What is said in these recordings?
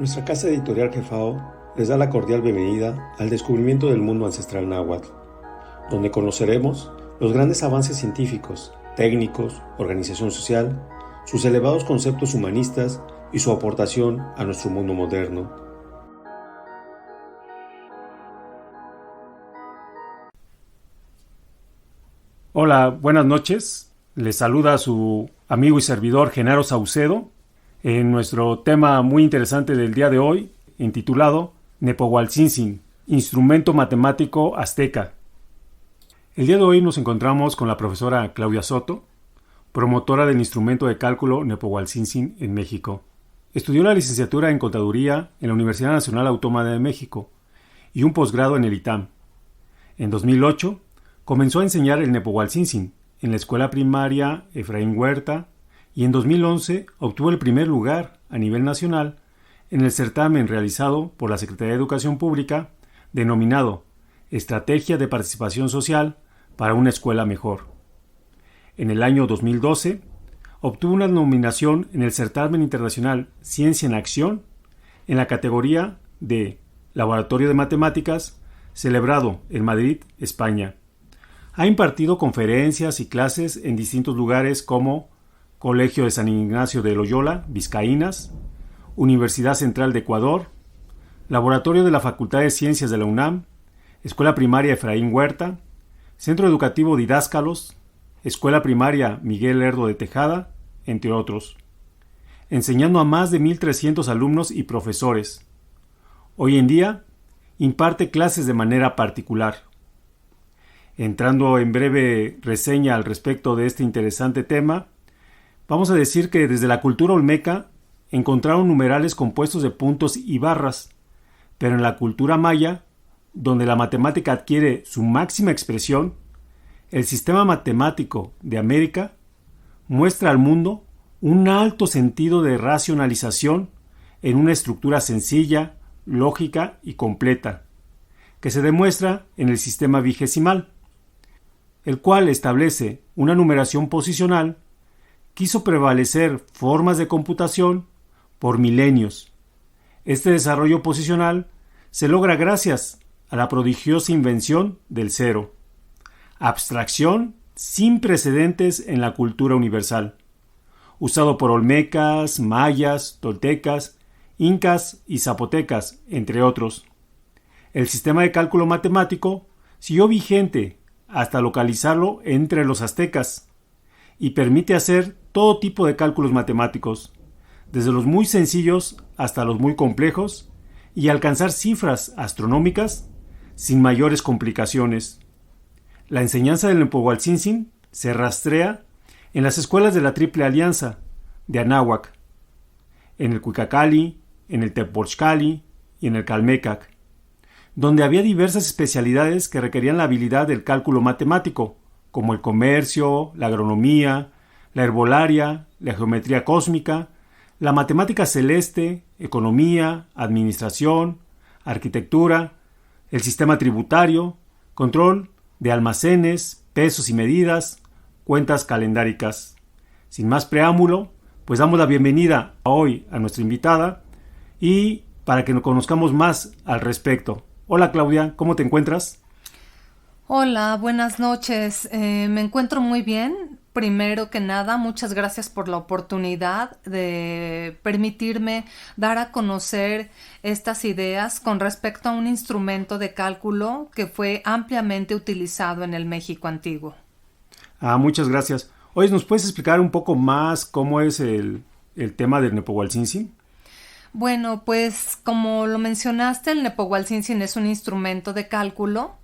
Nuestra casa editorial Jefao les da la cordial bienvenida al descubrimiento del mundo ancestral náhuatl, donde conoceremos los grandes avances científicos, técnicos, organización social, sus elevados conceptos humanistas y su aportación a nuestro mundo moderno. Hola, buenas noches. Les saluda su amigo y servidor Genaro Saucedo en nuestro tema muy interesante del día de hoy, intitulado Nepohualtzin, instrumento matemático azteca. El día de hoy nos encontramos con la profesora Claudia Soto, promotora del instrumento de cálculo Nepohualtzin en México. Estudió la licenciatura en Contaduría en la Universidad Nacional Autónoma de México y un posgrado en el ITAM. En 2008 comenzó a enseñar el Nepohualtzin en la escuela primaria Efraín Huerta y en 2011 obtuvo el primer lugar a nivel nacional en el certamen realizado por la Secretaría de Educación Pública denominado Estrategia de Participación Social para una Escuela Mejor. En el año 2012 obtuvo una nominación en el certamen internacional Ciencia en Acción en la categoría de Laboratorio de Matemáticas celebrado en Madrid, España. Ha impartido conferencias y clases en distintos lugares como Colegio de San Ignacio de Loyola, Vizcaínas, Universidad Central de Ecuador, Laboratorio de la Facultad de Ciencias de la UNAM, Escuela Primaria Efraín Huerta, Centro Educativo Didáscalos, Escuela Primaria Miguel Lerdo de Tejada, entre otros, enseñando a más de 1,300 alumnos y profesores. Hoy en día, imparte clases de manera particular. Entrando en breve reseña al respecto de este interesante tema, vamos a decir que desde la cultura olmeca encontraron numerales compuestos de puntos y barras, pero en la cultura maya, donde la matemática adquiere su máxima expresión, el sistema matemático de América muestra al mundo un alto sentido de racionalización en una estructura sencilla, lógica y completa, que se demuestra en el sistema vigesimal, el cual establece una numeración posicional. Quiso prevalecer formas de computación por milenios. Este desarrollo posicional se logra gracias a la prodigiosa invención del cero, abstracción sin precedentes en la cultura universal, usado por olmecas, mayas, toltecas, incas y zapotecas, entre otros. El sistema de cálculo matemático siguió vigente hasta localizarlo entre los aztecas y permite hacer todo tipo de cálculos matemáticos, desde los muy sencillos hasta los muy complejos, y alcanzar cifras astronómicas sin mayores complicaciones. La enseñanza del Nepohualtzin se rastrea en las escuelas de la Triple Alianza de Anáhuac, en el Cuicacali, en el Tepochcali y en el Calmecac, donde había diversas especialidades que requerían la habilidad del cálculo matemático, como el comercio, la agronomía, la herbolaria, la geometría cósmica, la matemática celeste, economía, administración, arquitectura, el sistema tributario, control de almacenes, pesos y medidas, cuentas calendáricas. Sin más preámbulo, pues damos la bienvenida hoy a nuestra invitada y para que nos conozcamos más al respecto. Hola Claudia, ¿cómo te encuentras? Hola, buenas noches. Me encuentro muy bien. Primero que nada, muchas gracias por la oportunidad de permitirme dar a conocer estas ideas con respecto a un instrumento de cálculo que fue ampliamente utilizado en el México antiguo. Muchas gracias. Oye, ¿nos puedes explicar un poco más cómo es el tema del Nepohualtzin? Bueno, pues como lo mencionaste, el Nepohualtzin es un instrumento de cálculo.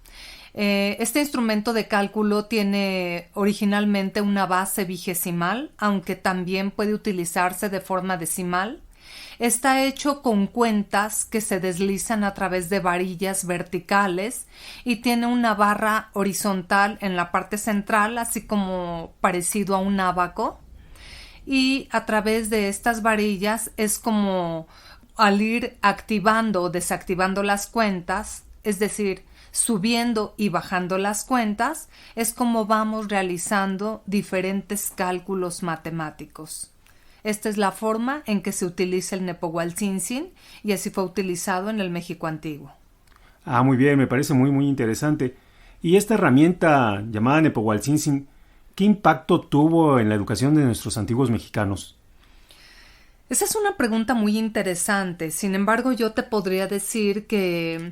Este instrumento de cálculo tiene originalmente una base vigesimal, aunque también puede utilizarse de forma decimal. Está hecho con cuentas que se deslizan a través de varillas verticales y tiene una barra horizontal en la parte central, así como parecido a un ábaco. Y a través de estas varillas es como al ir activando o desactivando las cuentas, es decir, subiendo y bajando las cuentas, es como vamos realizando diferentes cálculos matemáticos. Esta es la forma en que se utiliza el Nepohualtzin y así fue utilizado en el México antiguo. Muy bien, me parece muy, muy interesante. Y esta herramienta llamada Nepohualtzin, ¿qué impacto tuvo en la educación de nuestros antiguos mexicanos? Esa es una pregunta muy interesante. Sin embargo, yo te podría decir que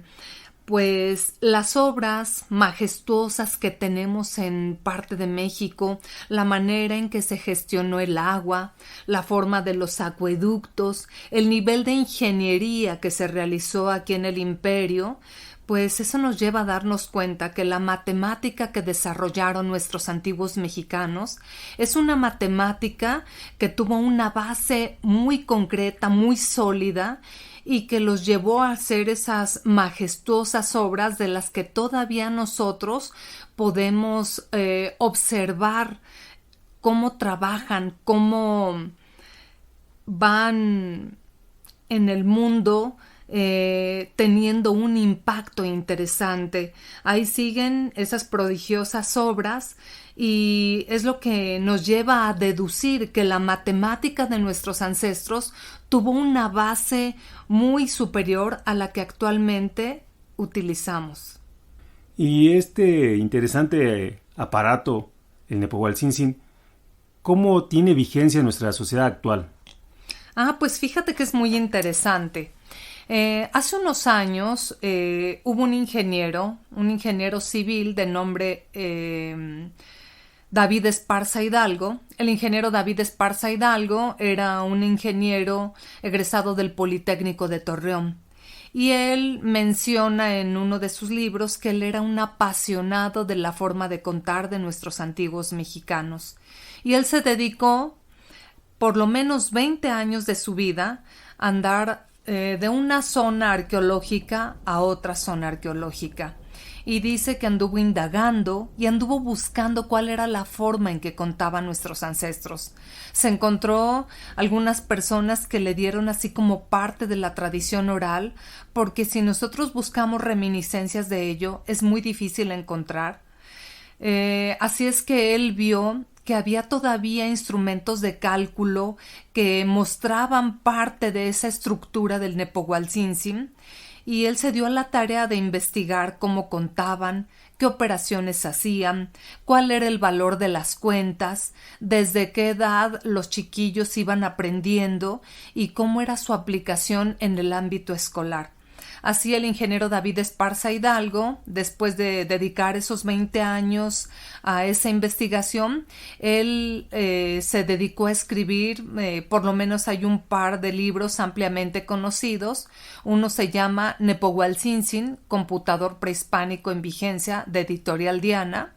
pues las obras majestuosas que tenemos en parte de México, la manera en que se gestionó el agua, la forma de los acueductos, el nivel de ingeniería que se realizó aquí en el imperio, pues eso nos lleva a darnos cuenta que la matemática que desarrollaron nuestros antiguos mexicanos es una matemática que tuvo una base muy concreta, muy sólida, y que los llevó a hacer esas majestuosas obras de las que todavía nosotros podemos observar cómo trabajan, cómo van en el mundo teniendo un impacto interesante. Ahí siguen esas prodigiosas obras y es lo que nos lleva a deducir que la matemática de nuestros ancestros tuvo una base muy superior a la que actualmente utilizamos. Y este interesante aparato, el Nepohualtzin, ¿cómo tiene vigencia en nuestra sociedad actual? Pues fíjate que es muy interesante. Hace unos años hubo un ingeniero civil de nombre David Esparza Hidalgo. El ingeniero David Esparza Hidalgo era un ingeniero egresado del Politécnico de Torreón. Y él menciona en uno de sus libros que él era un apasionado de la forma de contar de nuestros antiguos mexicanos. Y él se dedicó por lo menos 20 años de su vida a andar de una zona arqueológica a otra zona arqueológica. Y dice que anduvo indagando y anduvo buscando cuál era la forma en que contaban nuestros ancestros. Se encontró algunas personas que le dieron así como parte de la tradición oral, porque si nosotros buscamos reminiscencias de ello, es muy difícil encontrar. Así es que él vio que había todavía instrumentos de cálculo que mostraban parte de esa estructura del Nepohualtzin, y él se dio a la tarea de investigar cómo contaban, qué operaciones hacían, cuál era el valor de las cuentas, desde qué edad los chiquillos iban aprendiendo y cómo era su aplicación en el ámbito escolar. Así el ingeniero David Esparza Hidalgo, después de dedicar esos 20 años a esa investigación, él se dedicó a escribir, por lo menos hay un par de libros ampliamente conocidos. Uno se llama Nepohualtzin, computador prehispánico en vigencia, de Editorial Diana,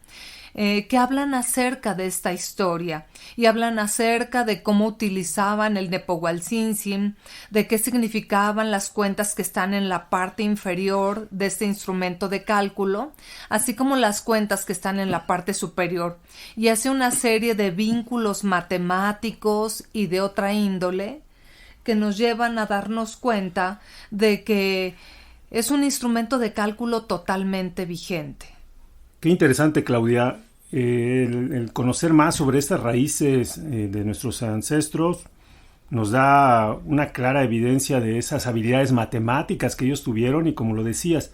que hablan acerca de esta historia y hablan acerca de cómo utilizaban el Nepohualtzin, de qué significaban las cuentas que están en la parte inferior de este instrumento de cálculo, así como las cuentas que están en la parte superior, y hace una serie de vínculos matemáticos y de otra índole que nos llevan a darnos cuenta de que es un instrumento de cálculo totalmente vigente. Qué interesante, Claudia, el conocer más sobre estas raíces de nuestros ancestros nos da una clara evidencia de esas habilidades matemáticas que ellos tuvieron y, como lo decías,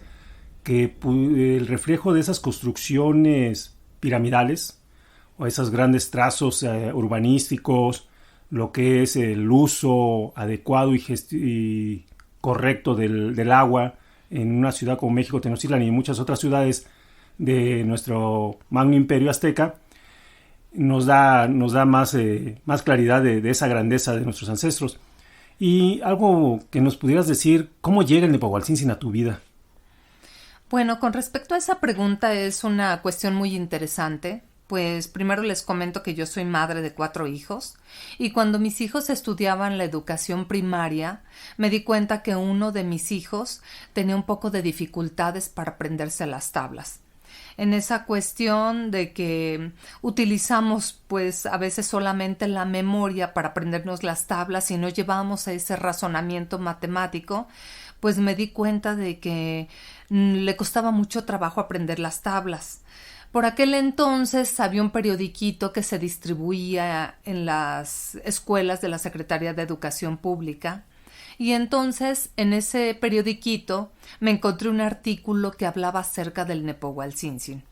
que el reflejo de esas construcciones piramidales o esos grandes trazos urbanísticos, lo que es el uso adecuado y correcto del agua en una ciudad como México, Tenochtitlan y muchas otras ciudades de nuestro magno imperio azteca, nos da más claridad de esa grandeza de nuestros ancestros. Y algo que nos pudieras decir, ¿cómo llega el Nepohualtzin a tu vida? Bueno, con respecto a esa pregunta es una cuestión muy interesante. Pues primero les comento que yo soy madre de 4 hijos y cuando mis hijos estudiaban la educación primaria me di cuenta que uno de mis hijos tenía un poco de dificultades para aprenderse las tablas. En esa cuestión de que utilizamos pues a veces solamente la memoria para aprendernos las tablas y no llevamos a ese razonamiento matemático, pues me di cuenta de que le costaba mucho trabajo aprender las tablas. Por aquel entonces había un periodiquito que se distribuía en las escuelas de la Secretaría de Educación Pública. Y entonces en ese periodiquito me encontré un artículo que hablaba acerca del Nepohualcínsin.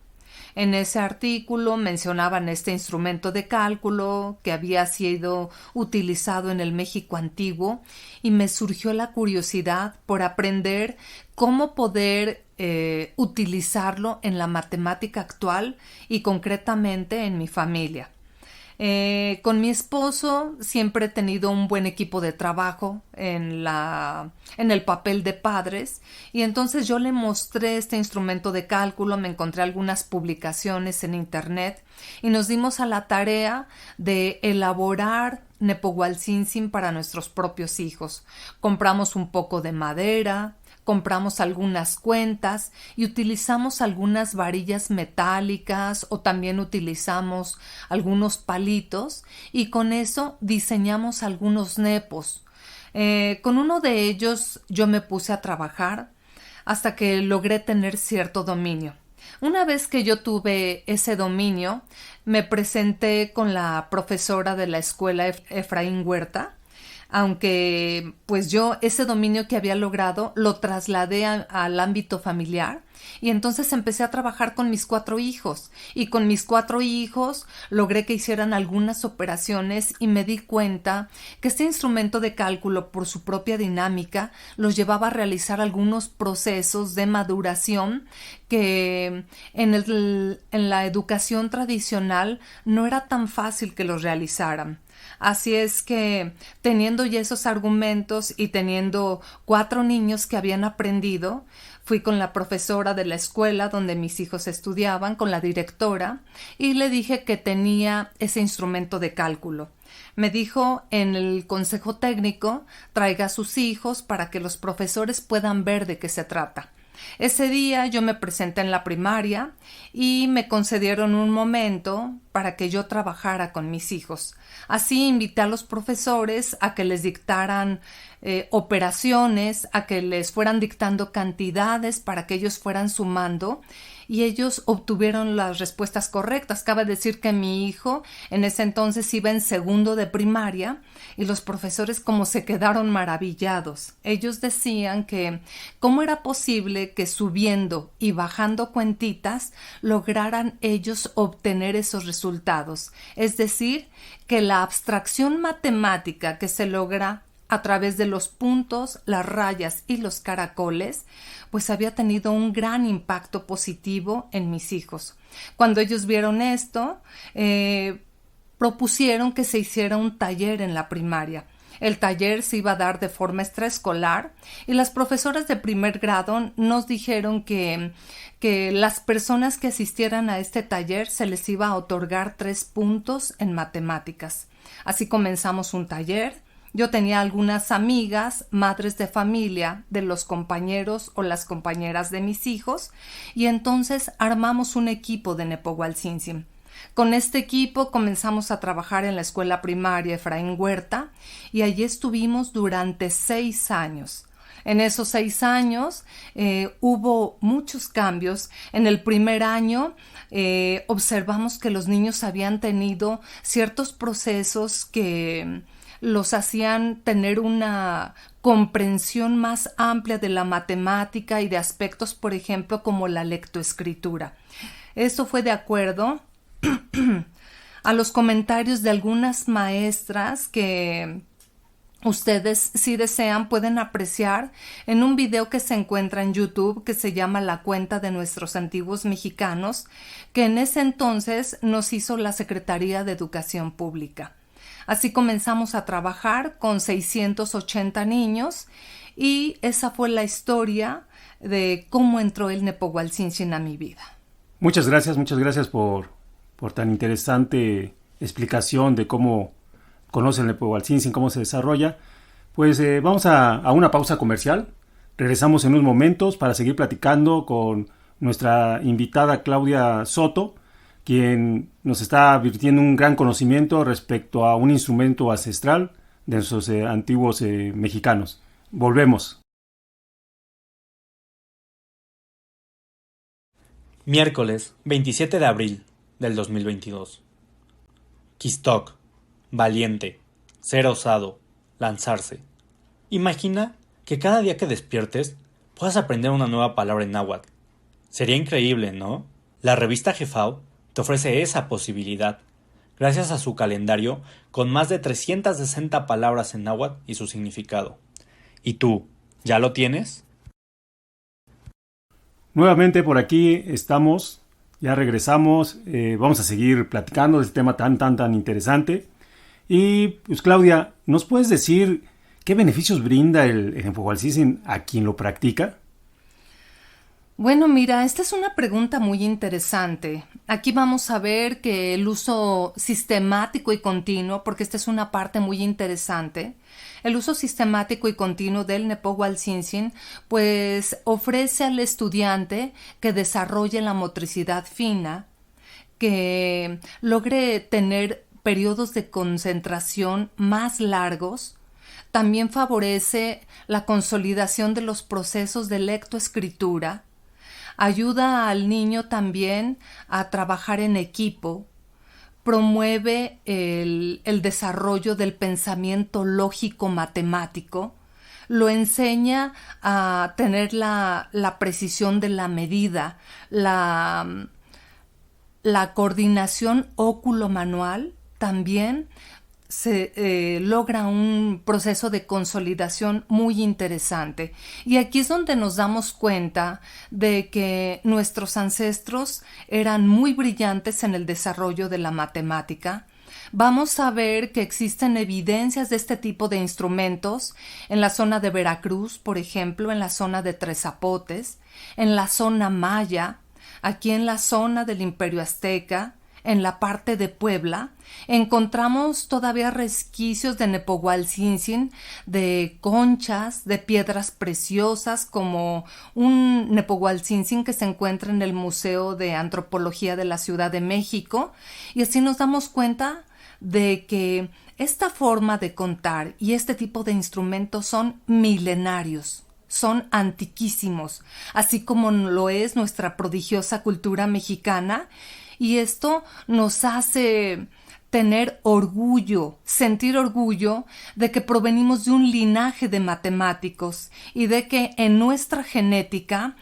En ese artículo mencionaban este instrumento de cálculo que había sido utilizado en el México antiguo y me surgió la curiosidad por aprender cómo poder utilizarlo en la matemática actual y concretamente en mi familia. Con mi esposo siempre he tenido un buen equipo de trabajo en el papel de padres y entonces yo le mostré este instrumento de cálculo, me encontré algunas publicaciones en internet y nos dimos a la tarea de elaborar Nepohualcínsin para nuestros propios hijos. Compramos un poco de madera, compramos algunas cuentas y utilizamos algunas varillas metálicas o también utilizamos algunos palitos y con eso diseñamos algunos nepos. Con uno de ellos yo me puse a trabajar hasta que logré tener cierto dominio. Una vez que yo tuve ese dominio, me presenté con la profesora de la escuela Efraín Huerta, aunque pues yo ese dominio que había logrado lo trasladé al ámbito familiar y entonces empecé a trabajar con mis 4 hijos y con mis 4 hijos logré que hicieran algunas operaciones y me di cuenta que este instrumento de cálculo por su propia dinámica los llevaba a realizar algunos procesos de maduración que en la educación tradicional no era tan fácil que los realizaran. Así es que, teniendo ya esos argumentos y teniendo 4 niños que habían aprendido, fui con la profesora de la escuela donde mis hijos estudiaban, con la directora, y le dije que tenía ese instrumento de cálculo. Me dijo en el consejo técnico, traiga a sus hijos para que los profesores puedan ver de qué se trata. Ese día yo me presenté en la primaria y me concedieron un momento para que yo trabajara con mis hijos. Así invité a los profesores a que les dictaran operaciones, a que les fueran dictando cantidades para que ellos fueran sumando y ellos obtuvieron las respuestas correctas. Cabe decir que mi hijo en ese entonces iba en segundo de primaria y los profesores como se quedaron maravillados. Ellos decían que cómo era posible que subiendo y bajando cuentitas lograran ellos obtener esos resultados. Es decir, que la abstracción matemática que se logra a través de los puntos, las rayas y los caracoles, pues había tenido un gran impacto positivo en mis hijos. Cuando ellos vieron esto, propusieron que se hiciera un taller en la primaria. El taller se iba a dar de forma extraescolar y las profesoras de primer grado nos dijeron que las personas que asistieran a este taller se les iba a otorgar 3 puntos en matemáticas. Así comenzamos un taller. Yo tenía algunas amigas, madres de familia de los compañeros o las compañeras de mis hijos y entonces armamos un equipo de Nepohualcínsin. Con este equipo comenzamos a trabajar en la escuela primaria Efraín Huerta y allí estuvimos durante 6 años. En esos 6 años hubo muchos cambios. En el primer año observamos que los niños habían tenido ciertos procesos que los hacían tener una comprensión más amplia de la matemática y de aspectos, por ejemplo, como la lectoescritura. Esto fue de acuerdo a los comentarios de algunas maestras que ustedes, si desean, pueden apreciar en un video que se encuentra en YouTube que se llama La cuenta de nuestros antiguos mexicanos, que en ese entonces nos hizo la Secretaría de Educación Pública. Así comenzamos a trabajar con 680 niños y esa fue la historia de cómo entró el Nepohualcínsin a mi vida. Muchas gracias por tan interesante explicación de cómo conoce el Nepohualcínsin, cómo se desarrolla. Pues vamos a una pausa comercial. Regresamos en unos momentos para seguir platicando con nuestra invitada Claudia Soto, quien nos está advirtiendo un gran conocimiento respecto a un instrumento ancestral de nuestros antiguos mexicanos. Volvemos. Miércoles 27 de abril del 2022. Quistok, valiente, ser osado, lanzarse. Imagina que cada día que despiertes puedas aprender una nueva palabra en náhuatl. Sería increíble, ¿no? La revista Jefao te ofrece esa posibilidad, gracias a su calendario con más de 360 palabras en náhuatl y su significado. ¿Y tú, ya lo tienes? Nuevamente por aquí estamos, ya regresamos, vamos a seguir platicando de este tema tan interesante. Y pues Claudia, ¿nos puedes decir qué beneficios brinda el Nepohualtzin a quien lo practica? Bueno, mira, esta es una pregunta muy interesante. Aquí vamos a ver que el uso sistemático y continuo, porque esta es una parte muy interesante, el uso sistemático y continuo del Nepohualtzin, pues ofrece al estudiante que desarrolle la motricidad fina, que logre tener periodos de concentración más largos. También favorece la consolidación de los procesos de lectoescritura. Ayuda al niño también a trabajar en equipo, promueve el desarrollo del pensamiento lógico matemático, lo enseña a tener la precisión de la medida, la coordinación óculo-manual también. Se logra un proceso de consolidación muy interesante. Y aquí es donde nos damos cuenta de que nuestros ancestros eran muy brillantes en el desarrollo de la matemática. Vamos a ver que existen evidencias de este tipo de instrumentos en la zona de Veracruz, por ejemplo, en la zona de Tres Zapotes, en la zona maya, aquí en la zona del Imperio Azteca, en la parte de Puebla, encontramos todavía resquicios de Nepohualtzin, de conchas, de piedras preciosas, como un Nepohualtzin que se encuentra en el Museo de Antropología de la Ciudad de México, y así nos damos cuenta de que esta forma de contar y este tipo de instrumentos son milenarios. Son antiquísimos, así como lo es nuestra prodigiosa cultura mexicana, y esto nos hace tener orgullo, sentir orgullo de que provenimos de un linaje de matemáticos y de que en nuestra genética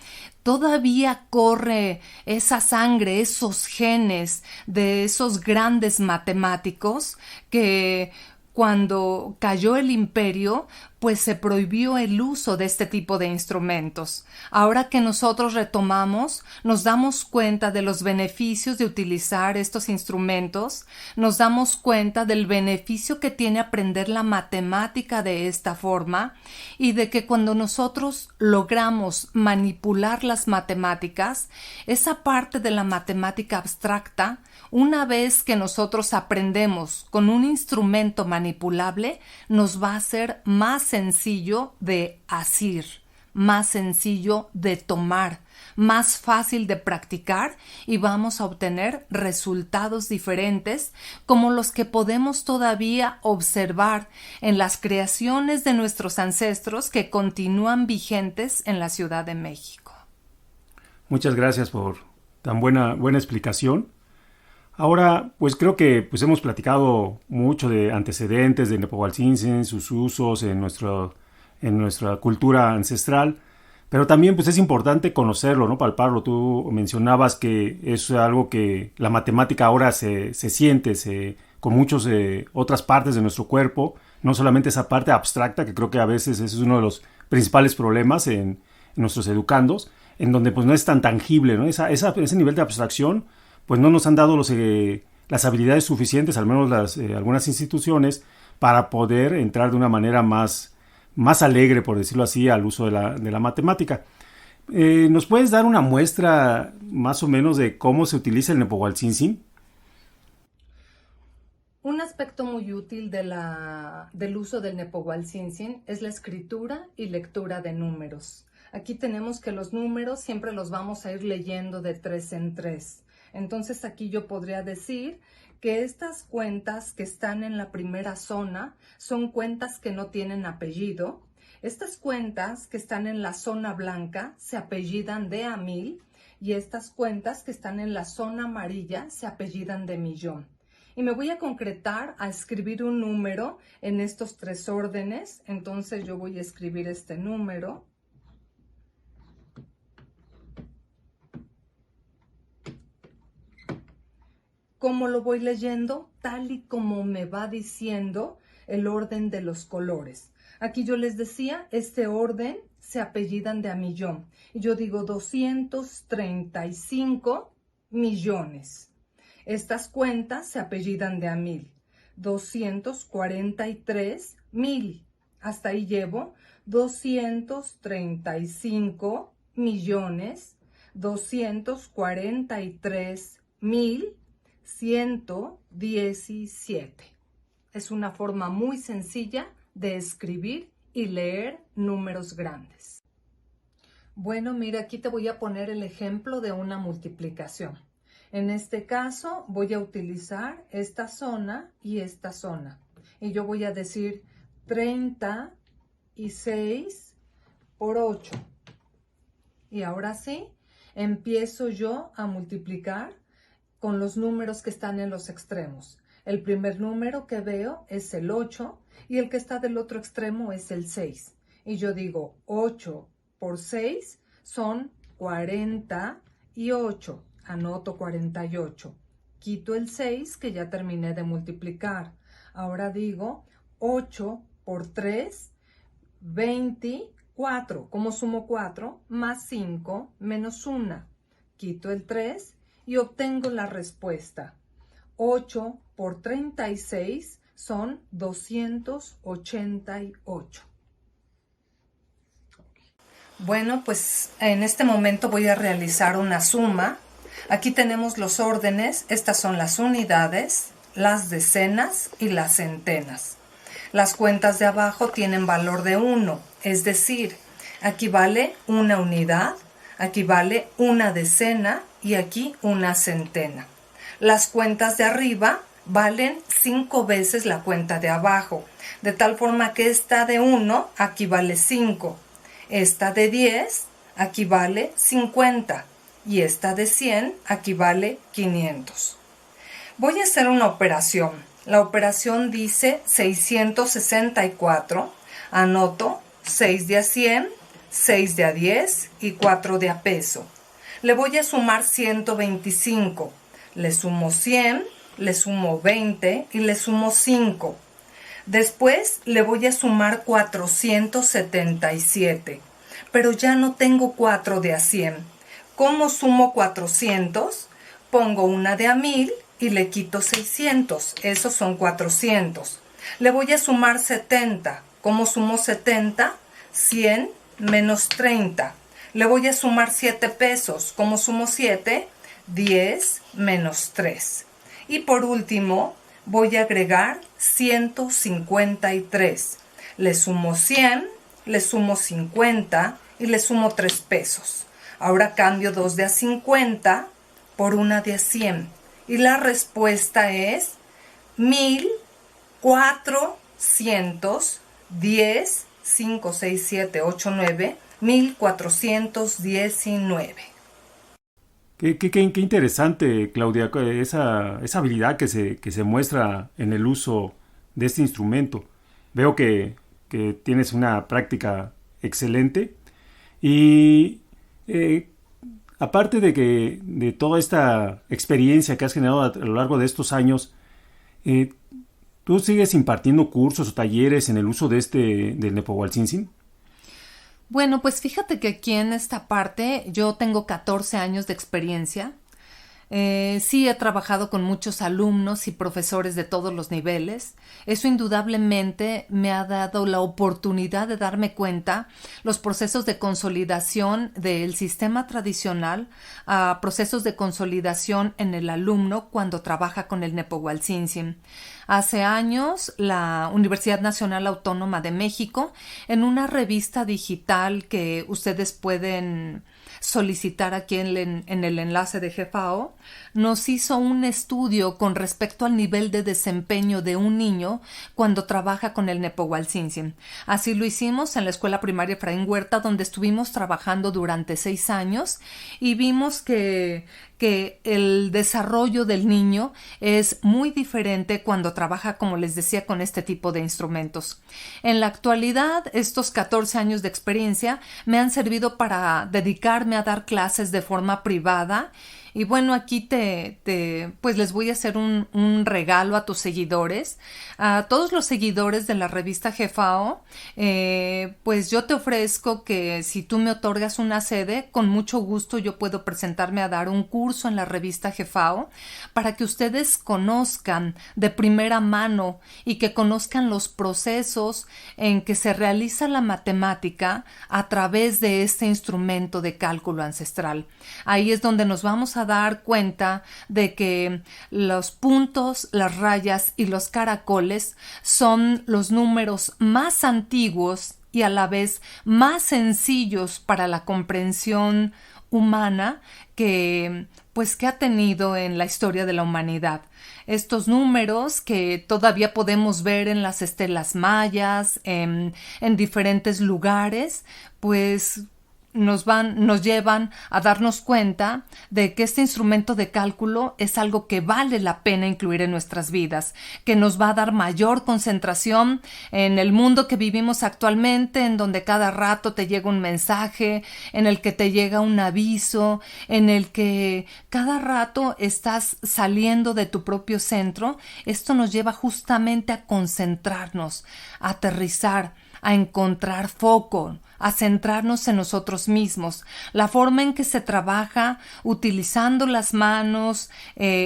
todavía corre esa sangre, esos genes de esos grandes matemáticos que cuando cayó el imperio, pues se prohibió el uso de este tipo de instrumentos. Ahora que nosotros retomamos, nos damos cuenta de los beneficios de utilizar estos instrumentos, nos damos cuenta del beneficio que tiene aprender la matemática de esta forma y de que cuando nosotros logramos manipular las matemáticas, esa parte de la matemática abstracta, una vez que nosotros aprendemos con un instrumento manipulable, nos va a ser más sencillo de asir, más sencillo de tomar, más fácil de practicar y vamos a obtener resultados diferentes como los que podemos todavía observar en las creaciones de nuestros ancestros que continúan vigentes en la Ciudad de México. Muchas gracias por tan buena explicación. Ahora, pues creo que hemos platicado mucho de antecedentes de Nepohualtzin, sus usos en nuestra cultura ancestral, pero también pues es importante conocerlo, ¿no? Palparlo. Tú mencionabas que es algo que la matemática ahora se siente con muchas otras partes de nuestro cuerpo, no solamente esa parte abstracta, que creo que a veces ese es uno de los principales problemas en nuestros educandos, en donde pues no es tan tangible, ¿no? Ese nivel de abstracción pues no nos han dado las habilidades suficientes, al menos algunas instituciones, para poder entrar de una manera más alegre, por decirlo así, al uso de la matemática. ¿Nos puedes dar una muestra más o menos de cómo se utiliza el Nepohualtzin? Un aspecto muy útil del uso del Nepohualtzin es la escritura y lectura de números. Aquí tenemos que los números siempre los vamos a ir leyendo de 3 en 3. Entonces aquí yo podría decir que estas cuentas que están en la primera zona son cuentas que no tienen apellido. Estas cuentas que están en la zona blanca se apellidan de a 1000 y estas cuentas que están en la zona amarilla se apellidan de millón. Y me voy a concretar a escribir un número en estos 3 órdenes. Entonces yo voy a escribir este número. ¿Cómo lo voy leyendo? Tal y como me va diciendo el orden de los colores. Aquí yo les decía, este orden se apellidan de a millón. Y yo digo 235 millones. Estas cuentas se apellidan de a 1000. 243 mil. Hasta ahí llevo 235 millones, 243 mil, 117. Es una forma muy sencilla de escribir y leer números grandes. Bueno, mira, aquí te voy a poner el ejemplo de una multiplicación. En este caso voy a utilizar esta zona y esta zona. Y yo voy a decir 36 por 8. Y ahora sí, empiezo yo a multiplicar con los números que están en los extremos. El primer número que veo es el 8 y el que está del otro extremo es el 6. Y yo digo 8 por 6 son 48. Anoto 48. Quito el 6 que ya terminé de multiplicar. Ahora digo 8 por 3, 24. ¿Cómo sumo 4? Más 5 menos 1. Quito el 3 y obtengo la respuesta. 8 por 36 son 288. Bueno, pues en este momento voy a realizar una suma. Aquí tenemos los órdenes, estas son las unidades, las decenas y las centenas. Las cuentas de abajo tienen valor de 1, es decir, aquí vale una unidad, aquí vale una decena y aquí una centena. Las cuentas de arriba valen 5 veces la cuenta de abajo, de tal forma que esta de 1 aquí vale 5, esta de 10 aquí vale 50. Y esta de 100 aquí vale 500. Voy a hacer una operación. La operación dice 664. Anoto 6 de a 100, 6 de a 10 y 4 de a peso. Le voy a sumar 125. Le sumo 100, le sumo 20 y le sumo 5. Después le voy a sumar 477. Pero ya no tengo 4 de a 100. ¿Cómo sumo 400? Pongo una de a 1000 y le quito 600. Esos son 400. Le voy a sumar 70. ¿Cómo sumo 70? 100 menos 30. Le voy a sumar 7 pesos. ¿Cómo sumo 7? 10 menos 3. Y por último, voy a agregar 153. Le sumo 100, le sumo 50 y le sumo 3 pesos. Ahora cambio 2 de a 50 por una de a 100. Y la respuesta es 1410, 5, 6, 7, 8, 9, 1419. Qué interesante, Claudia, esa habilidad que se muestra en el uso de este instrumento. Veo que tienes una práctica excelente y aparte de toda esta experiencia que has generado a lo largo de estos años, ¿tú sigues impartiendo cursos o talleres en el uso del Nepohualcínsin? Bueno, pues fíjate que aquí en esta parte yo tengo 14 años de experiencia. Sí he trabajado con muchos alumnos y profesores de todos los niveles. Eso indudablemente me ha dado la oportunidad de darme cuenta los procesos de consolidación del sistema tradicional a procesos de consolidación en el alumno cuando trabaja con el Nepohualcínsin. Hace años, la Universidad Nacional Autónoma de México, en una revista digital que ustedes pueden solicitar aquí en el enlace de GFAO, nos hizo un estudio con respecto al nivel de desempeño de un niño cuando trabaja con el Nepohualcínsin. Así lo hicimos en la escuela primaria Efraín Huerta, donde estuvimos trabajando durante 6 años y vimos que el desarrollo del niño es muy diferente cuando trabaja, como les decía, con este tipo de instrumentos. En la actualidad, estos 14 años de experiencia me han servido para dedicarme a dar clases de forma privada. Y bueno, aquí pues les voy a hacer un regalo a tus seguidores, a todos los seguidores de la revista GFAO. Pues yo te ofrezco que si tú me otorgas una sede, con mucho gusto yo puedo presentarme a dar un curso en la revista GFAO para que ustedes conozcan de primera mano y que conozcan los procesos en que se realiza la matemática a través de este instrumento de cálculo ancestral. Ahí es donde nos vamos a dar cuenta de que los puntos, las rayas y los caracoles son los números más antiguos y a la vez más sencillos para la comprensión humana que ha tenido en la historia de la humanidad. Estos números que todavía podemos ver en las estelas mayas, en diferentes lugares, pues nos llevan a darnos cuenta de que este instrumento de cálculo es algo que vale la pena incluir en nuestras vidas, que nos va a dar mayor concentración en el mundo que vivimos actualmente, en donde cada rato te llega un mensaje, en el que te llega un aviso, en el que cada rato estás saliendo de tu propio centro. Esto nos lleva justamente a concentrarnos, a aterrizar, a encontrar foco, a centrarnos en nosotros mismos. La forma en que se trabaja utilizando las manos,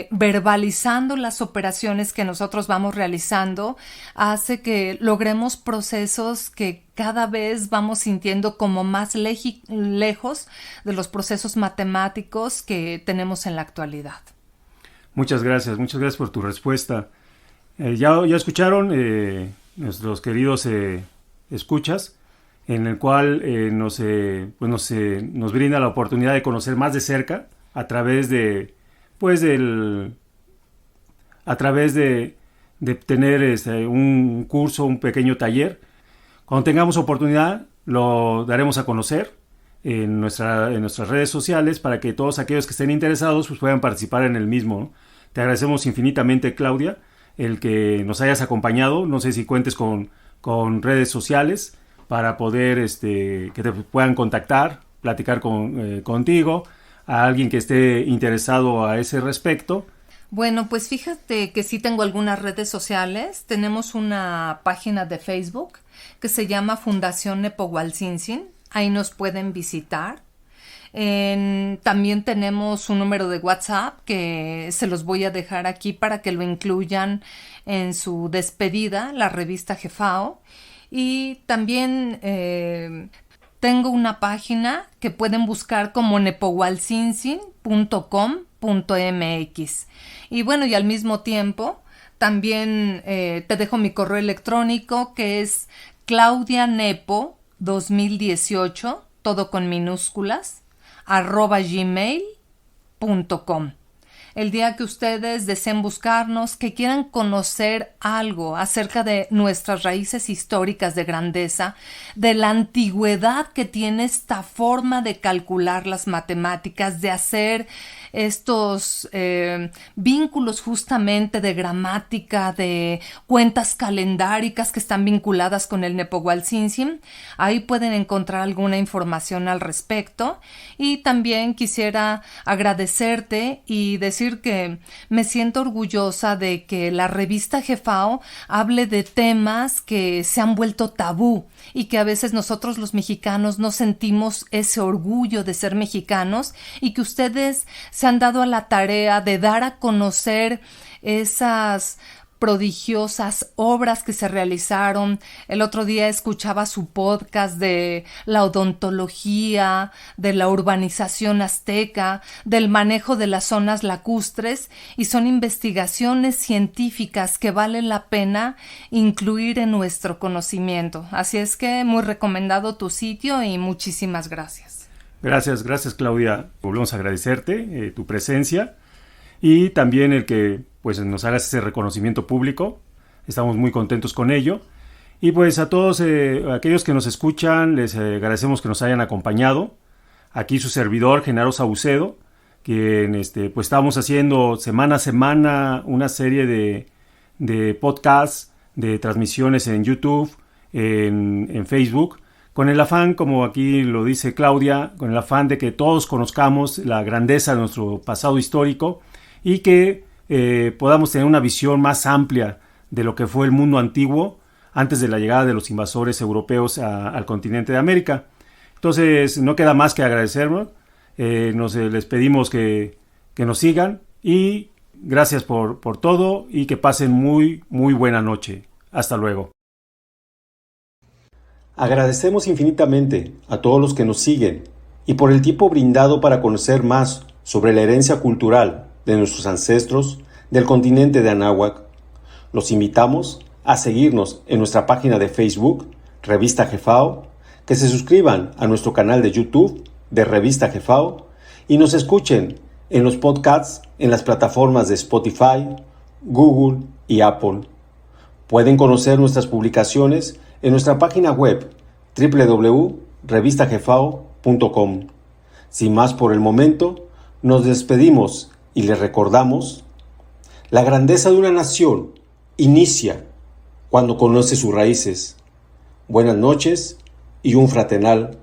verbalizando las operaciones que nosotros vamos realizando, hace que logremos procesos que cada vez vamos sintiendo como más lejos de los procesos matemáticos que tenemos en la actualidad. Muchas gracias por tu respuesta. Ya escucharon nuestros queridos escuchas, en el cual nos brinda la oportunidad de conocer más de cerca a través de tener un curso, un pequeño taller. Cuando tengamos oportunidad lo daremos a conocer en nuestras redes sociales para que todos aquellos que estén interesados pues puedan participar en el mismo, ¿no? Te agradecemos infinitamente, Claudia, el que nos hayas acompañado. No sé si cuentes con redes sociales para poder que te puedan contactar, platicar contigo, a alguien que esté interesado a ese respecto. Bueno, pues fíjate que sí tengo algunas redes sociales. Tenemos una página de Facebook que se llama Fundación Nepohualcínsin. Ahí nos pueden visitar. También tenemos un número de WhatsApp que se los voy a dejar aquí para que lo incluyan en su despedida, la revista GFAO. Y también tengo una página que pueden buscar como nepohualcínsin.com.mx. Y bueno, y al mismo tiempo también te dejo mi correo electrónico, que es claudianepo2018, todo con minúsculas, @gmail.com. El día que ustedes deseen buscarnos, que quieran conocer algo acerca de nuestras raíces históricas de grandeza, de la antigüedad que tiene esta forma de calcular las matemáticas, de hacer estos vínculos justamente de gramática, de cuentas calendáricas que están vinculadas con el Nepohualcínsin, ahí pueden encontrar alguna información al respecto. Y también quisiera agradecerte y decir que me siento orgullosa de que la revista GFAO hable de temas que se han vuelto tabú y que a veces nosotros los mexicanos no sentimos ese orgullo de ser mexicanos, y que ustedes se han dado a la tarea de dar a conocer esas prodigiosas obras que se realizaron. El otro día escuchaba su podcast de la odontología, de la urbanización azteca, del manejo de las zonas lacustres, y son investigaciones científicas que valen la pena incluir en nuestro conocimiento. Así es que muy recomendado tu sitio y muchísimas gracias. Gracias Claudia. Volvemos a agradecerte tu presencia y también el que pues nos hagas ese reconocimiento público. Estamos muy contentos con ello. Y pues a todos aquellos que nos escuchan, les agradecemos que nos hayan acompañado. Aquí su servidor, Genaro Saucedo, quien pues estamos haciendo semana a semana una serie de podcasts, de transmisiones en YouTube, en Facebook, con el afán, como aquí lo dice Claudia, con el afán de que todos conozcamos la grandeza de nuestro pasado histórico y que podamos tener una visión más amplia de lo que fue el mundo antiguo antes de la llegada de los invasores europeos al continente de América. Entonces, no queda más que agradecernos. Les pedimos que nos sigan y gracias por todo y que pasen muy buena noche. Hasta luego. Agradecemos infinitamente a todos los que nos siguen y por el tiempo brindado para conocer más sobre la herencia cultural de nuestros ancestros del continente de Anáhuac. Los invitamos a seguirnos en nuestra página de Facebook, Revista Jefao, que se suscriban a nuestro canal de YouTube de Revista Jefao y nos escuchen en los podcasts en las plataformas de Spotify, Google y Apple. Pueden conocer nuestras publicaciones en nuestra página web www.revistajefao.com. Sin más por el momento, nos despedimos y les recordamos: la grandeza de una nación inicia cuando conoce sus raíces. Buenas noches y un fraternal